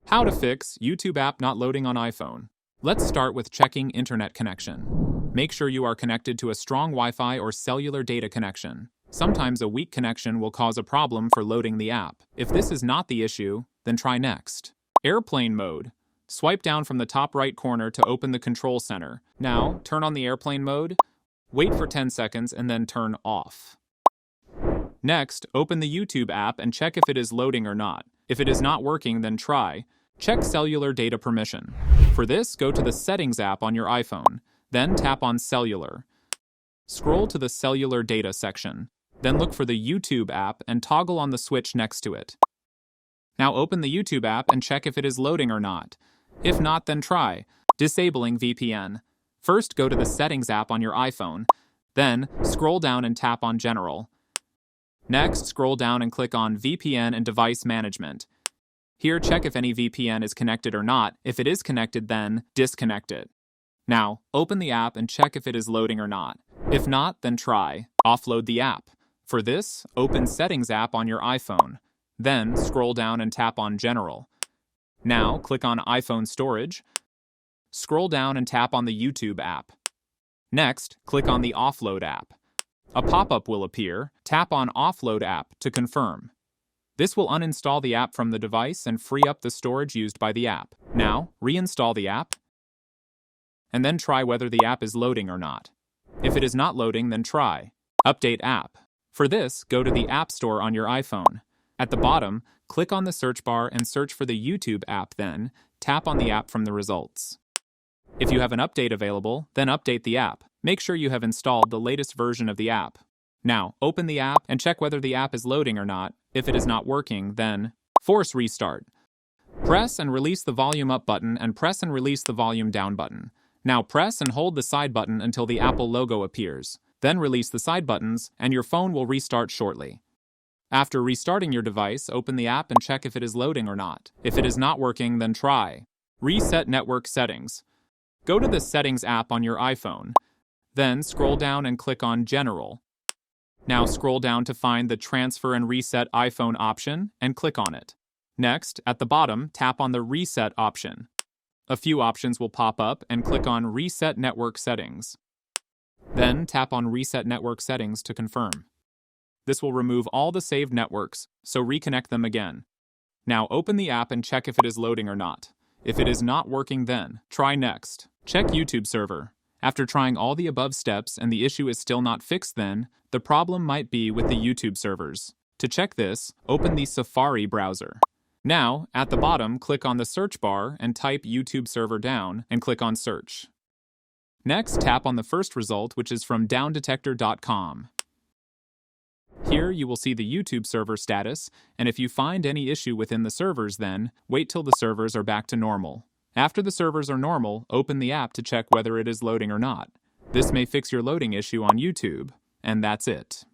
How to fix YouTube app not loading on iPhone. Let's start with checking internet connection. Make sure you are connected to a strong Wi-Fi or cellular data connection. Sometimes a weak connection will cause a problem for loading the app. If this is not the issue, then try next. Airplane mode. Swipe down from the top right corner to open the control center. Now, turn on the airplane mode, wait for 10 seconds, and then turn off. Next, open the YouTube app and check if it is loading or not. If it is not working, then check cellular data permission. For this, go to the Settings app on your iPhone, then tap on Cellular. Scroll to the Cellular Data section, then look for the YouTube app and toggle on the switch next to it. Now open the YouTube app and check if it is loading or not. If not, then try disabling VPN. First, go to the Settings app on your iPhone, then scroll down and tap on General. Next, scroll down and click on VPN and Device Management. Here, check if any VPN is connected or not. If it is connected, then disconnect it. Now, open the app and check if it is loading or not. If not, then try Offload the app. For this, open Settings app on your iPhone. Then, scroll down and tap on General. Now, click on iPhone Storage. Scroll down and tap on the YouTube app. Next, click on the Offload app. A pop-up will appear. Tap on Offload app to confirm. This will uninstall the app from the device and free up the storage used by the app. Now, reinstall the app, and then try whether the app is loading or not. If it is not loading, then try Update app. For this, go to the App Store on your iPhone. At the bottom, click on the search bar and search for the YouTube app, then tap on the app from the results. If you have an update available, then update the app. Make sure you have installed the latest version of the app. Now, open the app and check whether the app is loading or not. If it is not working, then force restart. Press and release the volume up button and press and release the volume down button. Now press and hold the side button until the Apple logo appears. Then release the side buttons and your phone will restart shortly. After restarting your device, open the app and check if it is loading or not. If it is not working, then try Reset Network Settings. Go to the Settings app on your iPhone. Then scroll down and click on General. Now scroll down to find the Transfer and Reset iPhone option and click on it. Next, at the bottom, tap on the Reset option. A few options will pop up and click on Reset Network Settings. Then tap on Reset Network Settings to confirm. This will remove all the saved networks, so reconnect them again. Now open the app and check if it is loading or not. If it is not working, then try next. Check YouTube server. After trying all the above steps and the issue is still not fixed, then the problem might be with the YouTube servers. To check this, open the Safari browser. Now, at the bottom, click on the search bar and type YouTube server down and click on search. Next, tap on the first result, which is from downdetector.com. Here you will see the YouTube server status, and if you find any issue within the servers, then wait till the servers are back to normal. After the servers are normal, open the app to check whether it is loading or not. This may fix your loading issue on YouTube, and that's it.